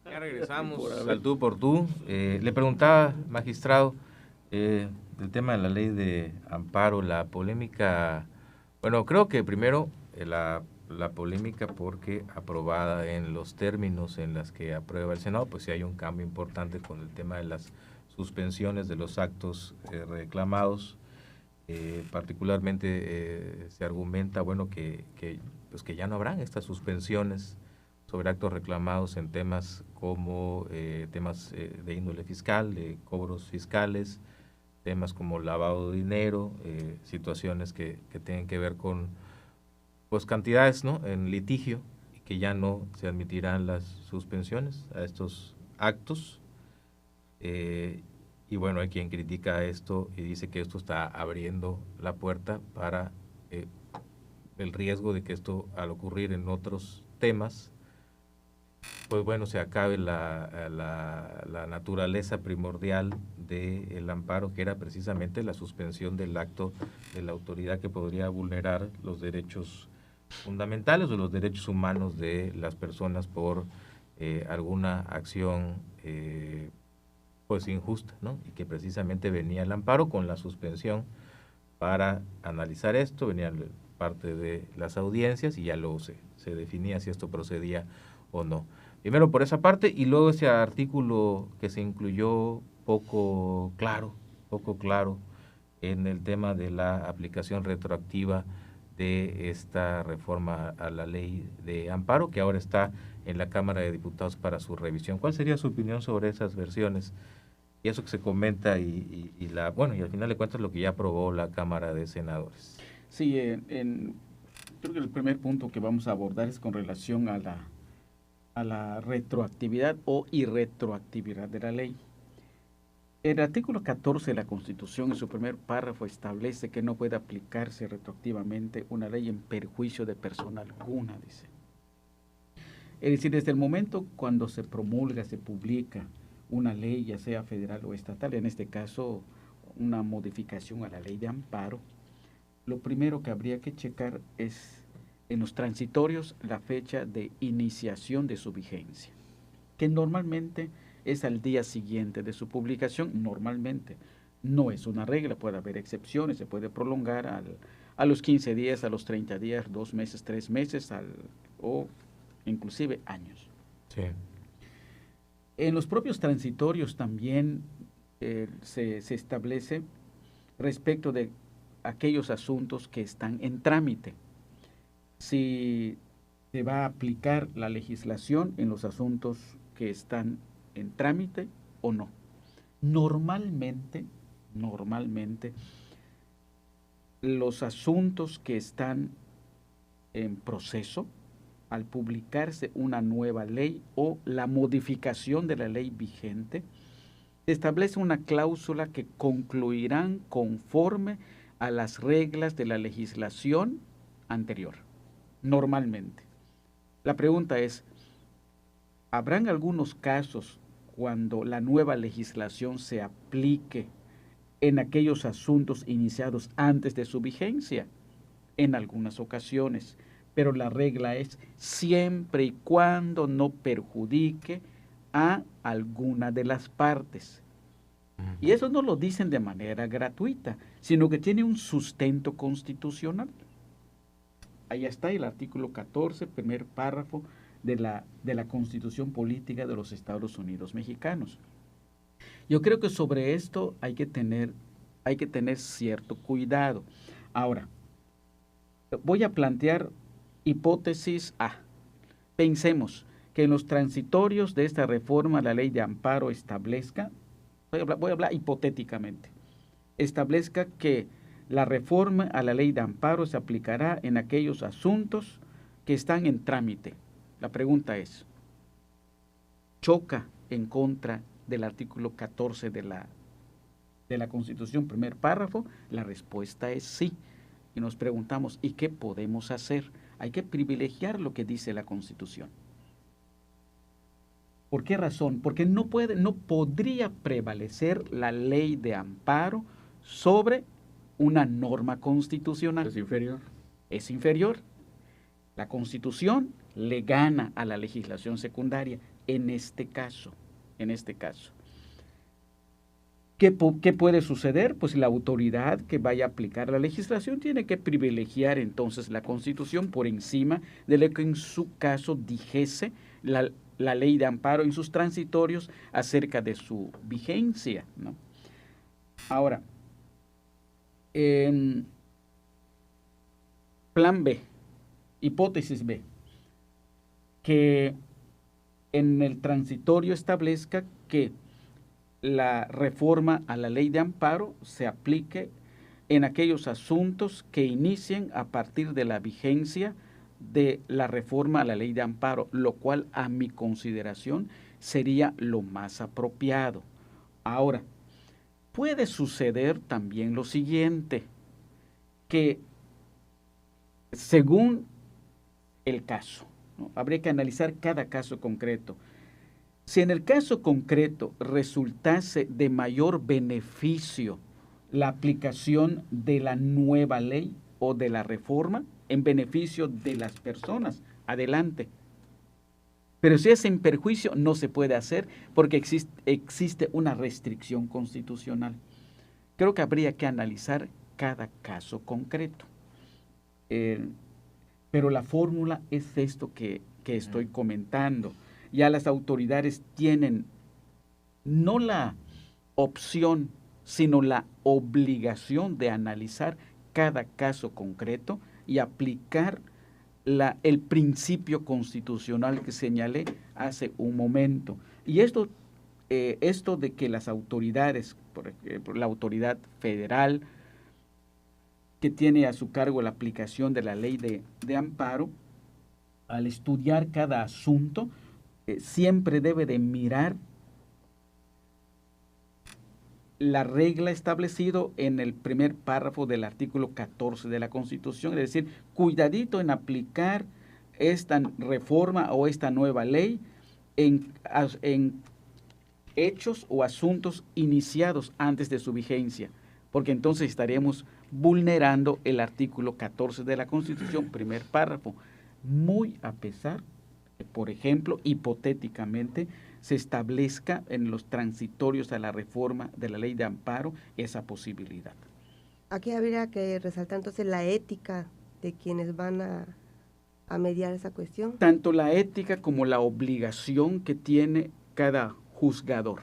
Ya regresamos al Tú por Tú. Le preguntaba, magistrado, del tema de la ley de amparo, la polémica Bueno, creo que primero la polémica porque aprobada en los términos en los que aprueba el Senado, pues sí hay un cambio importante con el tema de las suspensiones de los actos reclamados. Particularmente se argumenta, bueno, pues que ya no habrán estas suspensiones sobre actos reclamados en temas como temas de índole fiscal, de cobros fiscales, temas como lavado de dinero, situaciones que tienen que ver con pues cantidades, ¿no?, en litigio, y que ya no se admitirán las suspensiones a estos actos. Y bueno, hay quien critica esto y dice que esto está abriendo la puerta para el riesgo de que esto, al ocurrir en otros temas, pues bueno, se acabe la naturaleza primordial del amparo, que era precisamente la suspensión del acto de la autoridad que podría vulnerar los derechos fundamentales o los derechos humanos de las personas por alguna acción pues injusta, ¿no? Y que precisamente venía el amparo con la suspensión para analizar esto, venía parte de las audiencias y ya luego se definía si esto procedía o no. Primero por esa parte, y luego ese artículo que se incluyó poco claro en el tema de la aplicación retroactiva de esta reforma a la ley de amparo, que ahora está en la Cámara de Diputados para su revisión. ¿Cuál sería su opinión sobre esas versiones? Y eso que se comenta y al final de cuentas lo que ya aprobó la Cámara de Senadores. Sí, creo que el primer punto que vamos a abordar es con relación a la retroactividad o irretroactividad de la ley. El artículo 14 de la Constitución, en su primer párrafo, establece que no puede aplicarse retroactivamente una ley en perjuicio de persona alguna, dice. Es decir, desde el momento cuando se promulga, se publica una ley, ya sea federal o estatal, en este caso una modificación a la ley de amparo, lo primero que habría que checar es en los transitorios la fecha de iniciación de su vigencia, que normalmente es al día siguiente de su publicación, normalmente. No es una regla, puede haber excepciones, se puede prolongar a los 15 días, a los 30 días, 2 meses, 3 meses, o inclusive años. Sí. En los propios transitorios también se establece respecto de aquellos asuntos que están en trámite. Si se va a aplicar la legislación en los asuntos que están en trámite o no. Normalmente, los asuntos que están en proceso, al publicarse una nueva ley o la modificación de la ley vigente, establece una cláusula que concluirán conforme a las reglas de la legislación anterior, normalmente. La pregunta es, ¿habrán algunos casos cuando la nueva legislación se aplique en aquellos asuntos iniciados antes de su vigencia? En algunas ocasiones, pero la regla es siempre y cuando no perjudique a alguna de las partes. Y eso no lo dicen de manera gratuita, sino que tiene un sustento constitucional. Ahí está el artículo 14, primer párrafo de la Constitución Política de los Estados Unidos Mexicanos. Yo creo que sobre esto hay que tener cierto cuidado. Ahora, voy a plantear hipótesis A. Pensemos que en los transitorios de esta reforma la ley de amparo establezca, voy a hablar hipotéticamente, establezca que la reforma a la ley de amparo se aplicará en aquellos asuntos que están en trámite. La pregunta es, ¿choca en contra del artículo 14 de la Constitución, primer párrafo? La respuesta es sí. Y nos preguntamos, ¿y qué podemos hacer? Hay que privilegiar lo que dice la Constitución. ¿Por qué razón? Porque no podría prevalecer la ley de amparo sobre una norma constitucional. ¿Es inferior? Es inferior. La Constitución le gana a la legislación secundaria en este caso. ¿Qué puede suceder? Pues la autoridad que vaya a aplicar la legislación tiene que privilegiar entonces la Constitución por encima de lo que en su caso dijese la ley de amparo en sus transitorios acerca de su vigencia, ¿no? Ahora, plan B, hipótesis B, que en el transitorio establezca que la reforma a la ley de amparo se aplique en aquellos asuntos que inicien a partir de la vigencia de la reforma a la ley de amparo, lo cual a mi consideración sería lo más apropiado. Ahora, puede suceder también lo siguiente, que según el caso, ¿no? Habría que analizar cada caso concreto. Si en el caso concreto resultase de mayor beneficio la aplicación de la nueva ley o de la reforma en beneficio de las personas, adelante. Pero si es en perjuicio, no se puede hacer porque existe una restricción constitucional. Creo que habría que analizar cada caso concreto. Pero la fórmula es esto que estoy comentando. Ya las autoridades tienen no la opción, sino la obligación de analizar cada caso concreto y aplicar el principio constitucional que señalé hace un momento. Y esto de que las autoridades, por ejemplo, la autoridad federal, que tiene a su cargo la aplicación de la ley de amparo, al estudiar cada asunto, siempre debe de mirar la regla establecida en el primer párrafo del artículo 14 de la Constitución, es decir, cuidadito en aplicar esta reforma o esta nueva ley en hechos o asuntos iniciados antes de su vigencia, porque entonces estaríamos vulnerando el artículo 14 de la Constitución, primer párrafo, muy a pesar que, por ejemplo, hipotéticamente, se establezca en los transitorios a la reforma de la ley de amparo esa posibilidad. Aquí habría que resaltar entonces la ética de quienes van a mediar esa cuestión. Tanto la ética como la obligación que tiene cada juzgador,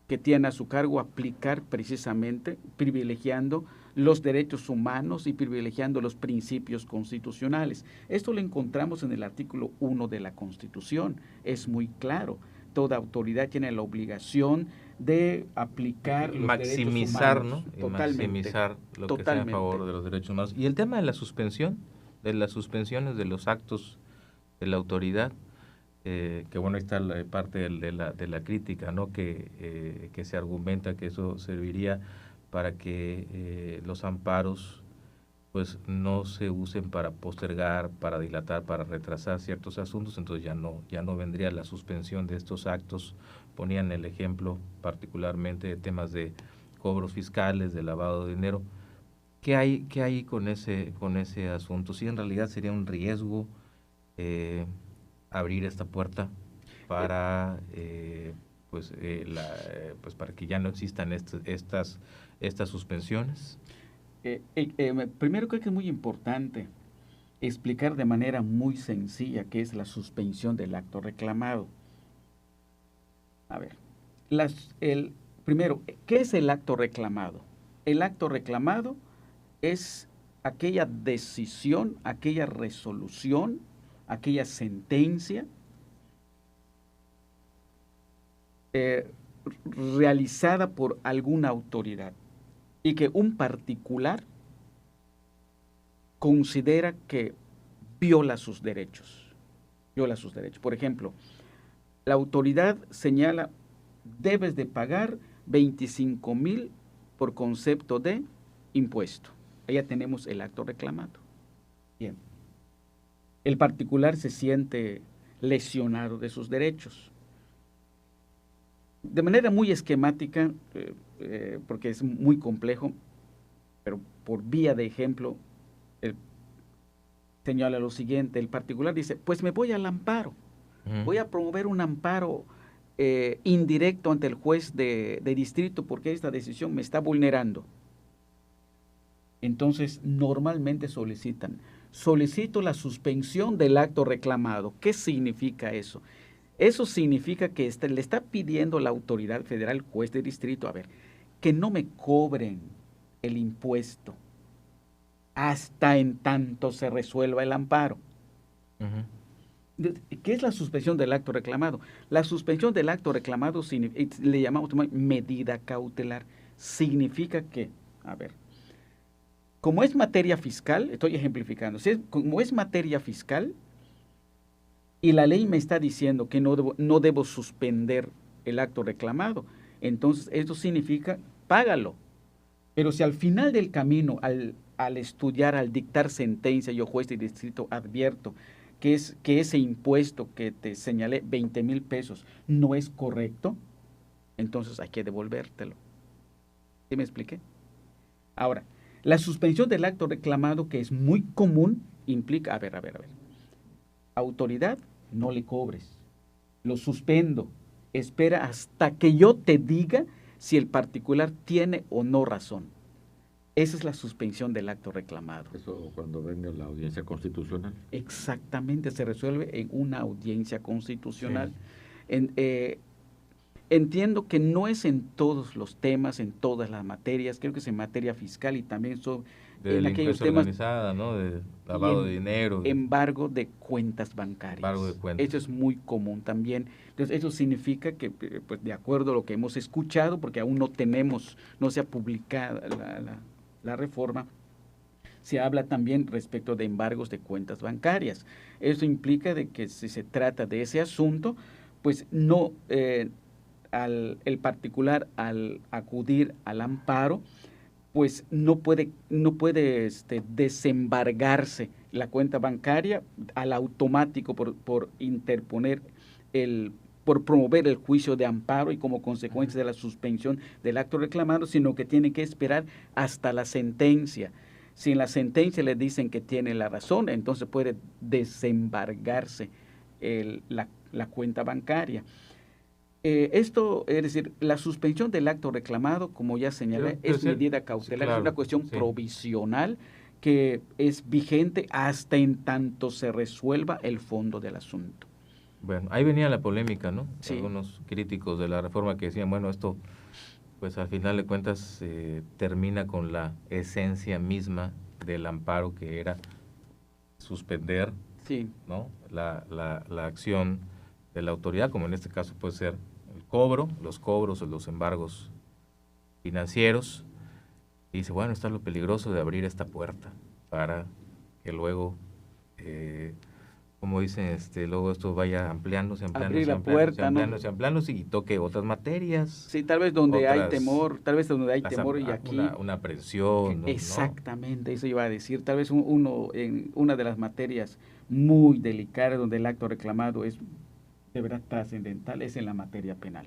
que tiene a su cargo aplicar precisamente, privilegiando los derechos humanos y privilegiando los principios constitucionales. Esto lo encontramos en el artículo 1 de la Constitución, es muy claro. Toda autoridad tiene la obligación de aplicar los maximizar, derechos humanos. ¿no? Totalmente. Maximizar lo que sea a favor de los derechos humanos. Y el tema de la suspensión, de las suspensiones de los actos de la autoridad, que bueno, ahí está la parte de la crítica, ¿no? Que se argumenta que eso serviría para que los amparos pues no se usen para postergar, para dilatar, para retrasar ciertos asuntos, entonces ya no vendría la suspensión de estos actos. Ponían el ejemplo particularmente de temas de cobros fiscales, de lavado de dinero. ¿Qué hay con ese asunto? Sí, en realidad sería un riesgo abrir esta puerta para para que ya no existan estas suspensiones. Primero creo que es muy importante explicar de manera muy sencilla qué es la suspensión del acto reclamado. A ver, primero, ¿qué es el acto reclamado? El acto reclamado es aquella decisión, aquella resolución, aquella sentencia realizada por alguna autoridad y que un particular considera que viola sus derechos. Por ejemplo, la autoridad señala, debes de pagar 25,000 por concepto de impuesto. Ahí ya tenemos el acto reclamado. Bien. El particular se siente lesionado de sus derechos. De manera muy esquemática, porque es muy complejo, pero por vía de ejemplo, señala lo siguiente: el particular dice, pues me voy al amparo, voy a promover un amparo indirecto ante el juez de distrito porque esta decisión me está vulnerando. Entonces, normalmente solicito la suspensión del acto reclamado. ¿Qué significa eso? Eso significa que le está pidiendo la autoridad federal, juez de distrito, a ver, que no me cobren el impuesto hasta en tanto se resuelva el amparo. ¿Qué es la suspensión del acto reclamado? La suspensión del acto reclamado le llamamos medida cautelar. Significa que, a ver, como es materia fiscal, estoy ejemplificando, como es materia fiscal y la ley me está diciendo que no debo suspender el acto reclamado, entonces esto significa págalo. Pero si al final del camino, al estudiar, al dictar sentencia, yo juez de distrito advierto que ese impuesto que te señalé, 20,000 pesos, no es correcto, entonces hay que devolvértelo. ¿Sí me expliqué? Ahora, la suspensión del acto reclamado, que es muy común, implica, a ver, autoridad, no le cobres, lo suspendo, espera hasta que yo te diga si el particular tiene o no razón. Esa es la suspensión del acto reclamado. Eso cuando venga la audiencia constitucional. Exactamente, se resuelve en una audiencia constitucional. Sí. Entiendo que no es en todos los temas, en todas las materias, creo que es en materia fiscal y también en aquellos temas organizada, ¿no? De lavado de dinero. Embargo de cuentas bancarias. Embargo de cuentas. Eso es muy común también. Entonces, eso significa que, pues, de acuerdo a lo que hemos escuchado, porque aún no se ha publicado la reforma, se habla también respecto de embargos de cuentas bancarias. Eso implica de que si se trata de ese asunto, pues no, el particular al acudir al amparo, pues no puede desembargarse la cuenta bancaria al automático por interponer por promover el juicio de amparo y como consecuencia de la suspensión del acto reclamado, sino que tiene que esperar hasta la sentencia. Si en la sentencia le dicen que tiene la razón, entonces puede desembargarse la cuenta bancaria. Esto, es decir, la suspensión del acto reclamado, como ya señalé, es medida cautelar, claro, es una cuestión provisional que es vigente hasta en tanto se resuelva el fondo del asunto. Bueno, ahí venía la polémica, ¿no? Sí. Algunos críticos de la reforma que decían, bueno, esto, pues al final de cuentas termina con la esencia misma del amparo, que era suspender, sí, ¿no? la acción de la autoridad, como en este caso puede ser el cobro, los cobros o los embargos financieros. Y dice, bueno, está lo peligroso de abrir esta puerta para que luego, como dicen, luego esto vaya ampliándose y toque otras materias. Sí, tal vez donde hay temor, y aquí una aprehensión. Exactamente, ¿no? Eso iba a decir. Tal vez en una de las materias muy delicadas donde el acto reclamado es de verdad trascendental es en la materia penal.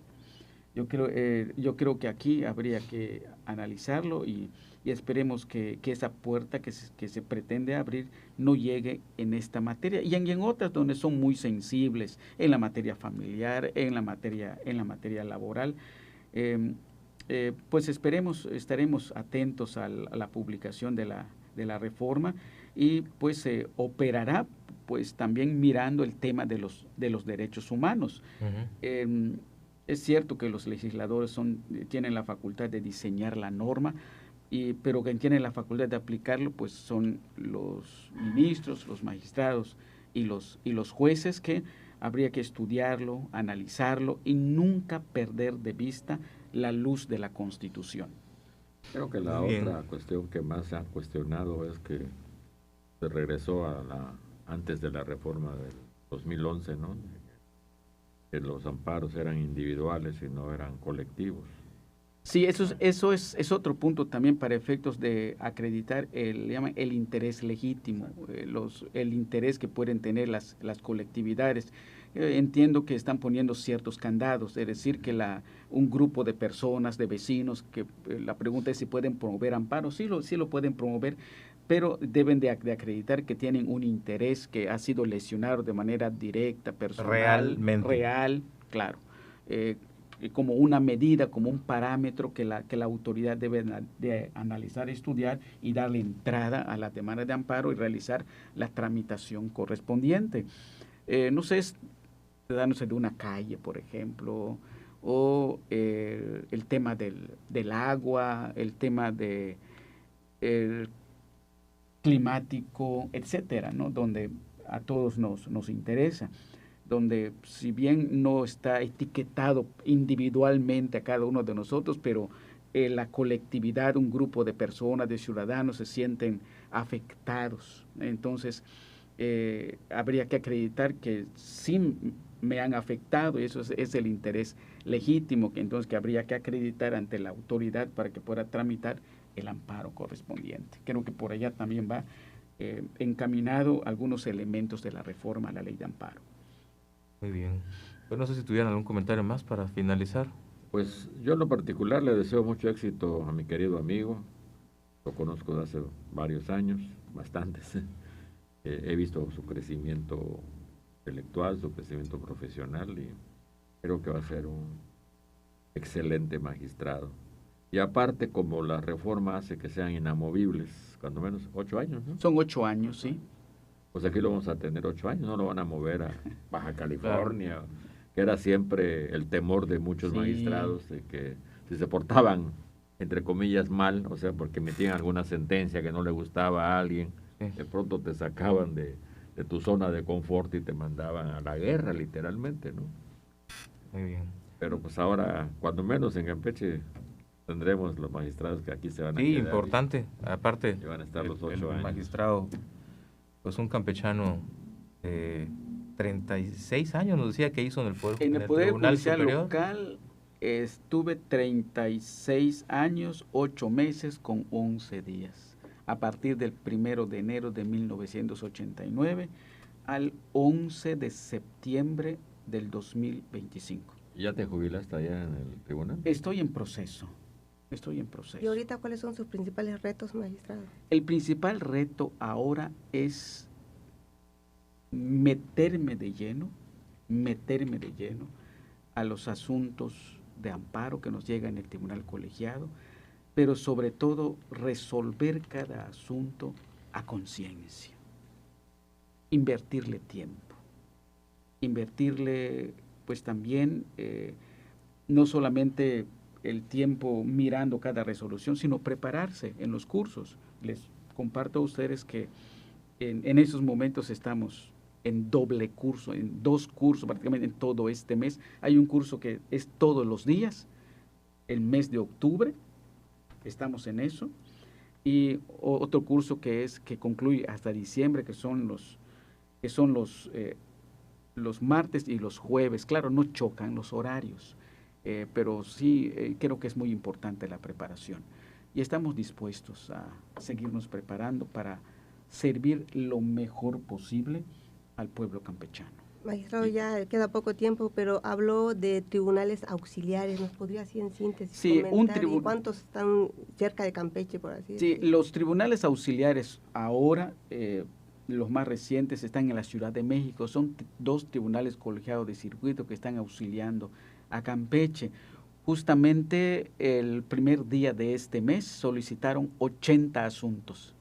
Yo creo que aquí habría que analizarlo y esperemos que esa puerta que se pretende abrir no llegue en esta materia y en otras donde son muy sensibles, en la materia familiar, en la materia laboral. Pues estaremos atentos a la publicación de la reforma y pues se operará pues también mirando el tema de los derechos humanos. Uh-huh. Es cierto que los legisladores tienen la facultad de diseñar la norma, pero quien tiene la facultad de aplicarlo pues son los ministros, los magistrados y los jueces, que habría que estudiarlo, analizarlo y nunca perder de vista la luz de la Constitución. Creo que la otra cuestión que más se ha cuestionado es que se regresó antes de la reforma del 2011, ¿no? Que los amparos eran individuales y no eran colectivos. Sí, eso es otro punto también para efectos de acreditar el interés legítimo, el interés que pueden tener las colectividades. Entiendo que están poniendo ciertos candados, es decir, que un grupo de personas, de vecinos, que la pregunta es si pueden promover amparo. Sí lo pueden promover, pero deben de acreditar que tienen un interés que ha sido lesionado de manera directa, personal, realmente real, claro. como una medida, como un parámetro que la autoridad debe de analizar, estudiar y darle entrada a la demanda de amparo y realizar la tramitación correspondiente. No sé, tratándose de una calle, por ejemplo, o el tema del agua, el tema climático, etcétera, ¿no? Donde a todos nos interesa, donde si bien no está etiquetado individualmente a cada uno de nosotros, pero la colectividad, un grupo de personas, de ciudadanos se sienten afectados. Entonces, habría que acreditar que sí me han afectado, y eso es el interés legítimo, que habría que acreditar ante la autoridad para que pueda tramitar el amparo correspondiente. Creo que por allá también va encaminado algunos elementos de la reforma a la ley de amparo. Muy bien. Pues no sé si tuvieran algún comentario más para finalizar. Pues yo en lo particular le deseo mucho éxito a mi querido amigo. Lo conozco de hace varios años, bastantes. He visto su crecimiento intelectual, su crecimiento profesional y creo que va a ser un excelente magistrado. Y aparte, como la reforma hace que sean inamovibles, cuando menos 8 años, ¿no? Son 8 años, sí. Pues aquí lo vamos a tener 8 años, no lo van a mover a Baja California, claro, que era siempre el temor de muchos magistrados, de que si se portaban, entre comillas, mal, o sea, porque metían alguna sentencia que no le gustaba a alguien, de pronto te sacaban de tu zona de confort y te mandaban a la guerra, literalmente, ¿no? Muy bien. Pero pues ahora, cuando menos en Campeche, tendremos los magistrados que aquí se van a quedar. Sí, importante. Aparte, van a estar los 8 años. Magistrado, pues un campechano, 36 años nos decía que hizo en el Poder Judicial local. Estuve 36 años, 8 meses con 11 días. A partir del 1 de enero de 1989 al 11 de septiembre del 2025. ¿Ya te jubilaste allá en el tribunal? Estoy en proceso. ¿Y ahorita cuáles son sus principales retos, magistrado? El principal reto ahora es meterme de lleno a los asuntos de amparo que nos llegan en el tribunal colegiado, pero sobre todo resolver cada asunto a conciencia. Invertirle tiempo. Invertirle, pues también, no solamente el tiempo mirando cada resolución, sino prepararse en los cursos. Les comparto a ustedes que en esos momentos estamos en doble curso, en 2 cursos prácticamente en todo este mes. Hay un curso que es todos los días, el mes de octubre, estamos en eso, y otro curso que concluye hasta diciembre, que son los martes y los jueves. Claro, no chocan los horarios, pero sí creo que es muy importante la preparación. Y estamos dispuestos a seguirnos preparando para servir lo mejor posible al pueblo campechano. Magistrado, ya queda poco tiempo, pero habló de tribunales auxiliares. ¿Nos podría así en síntesis comentar? ¿Y cuántos están cerca de Campeche, por así decirlo? Sí, los tribunales auxiliares ahora, los más recientes, están en la Ciudad de México. Son 2 tribunales colegiados de circuito que están auxiliando a Campeche. Justamente el primer día de este mes solicitaron 80 asuntos.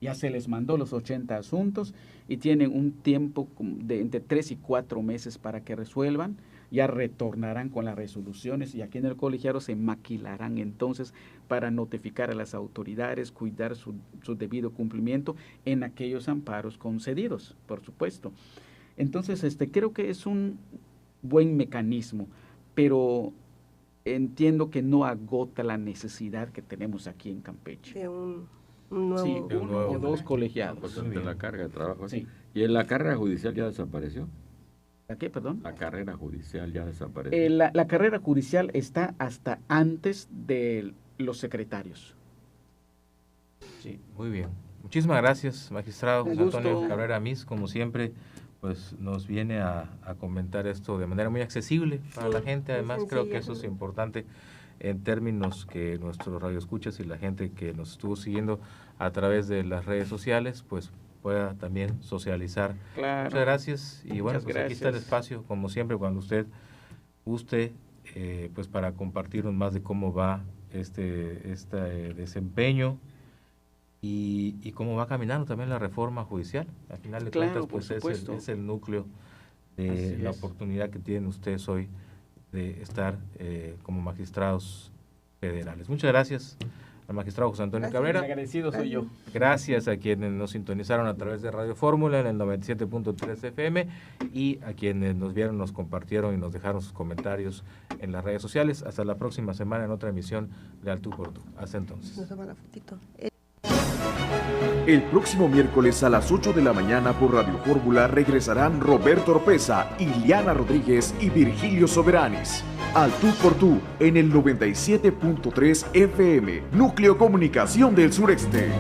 Ya se les mandó los 80 asuntos y tienen un tiempo de entre 3 y 4 meses para que resuelvan. Ya retornarán con las resoluciones y aquí en el colegiado se maquilarán entonces para notificar a las autoridades, cuidar su debido cumplimiento en aquellos amparos concedidos, por supuesto. Entonces, creo que es un buen mecanismo, pero entiendo que no agota la necesidad que tenemos aquí en Campeche. De un nuevo, sí, 1 o 2 colegiados. Pues de la carga de trabajo. Sí. ¿Y en la carrera judicial ya desapareció? ¿La qué, perdón? La carrera judicial ya desapareció. La carrera judicial está hasta antes de los secretarios. Sí, muy bien. Muchísimas gracias, magistrado José Antonio Cabrera Mis, como siempre, pues nos viene a comentar esto de manera muy accesible para la gente. Además, creo que eso es importante en términos que nuestros radioescuchas y la gente que nos estuvo siguiendo a través de las redes sociales, pues pueda también socializar. Claro. Muchas gracias. Y bueno, pues gracias. Aquí está el espacio, como siempre, cuando usted usted, pues para compartirnos más de cómo va este desempeño y cómo va caminando también la reforma judicial. Al final de Claro, cuentas, pues es el núcleo de Así la es. oportunidad que tienen ustedes hoy de estar como magistrados federales. Muchas gracias al magistrado José Antonio Gracias. Cabrera. Agradecido soy yo. Gracias a quienes nos sintonizaron a través de Radio Fórmula en el 97.3 FM y a quienes nos vieron, nos compartieron y nos dejaron sus comentarios en las redes sociales. Hasta la próxima semana en otra emisión de Al Tú por Tú. Hasta entonces. Nos toma la fotito. El próximo miércoles a las 8 de la mañana por Radio Fórmula regresarán Roberto Oropesa, Iliana Rodríguez y Virgilio Soberanis. Al Tú por Tú en el 97.3 FM, Núcleo Comunicación del Sureste.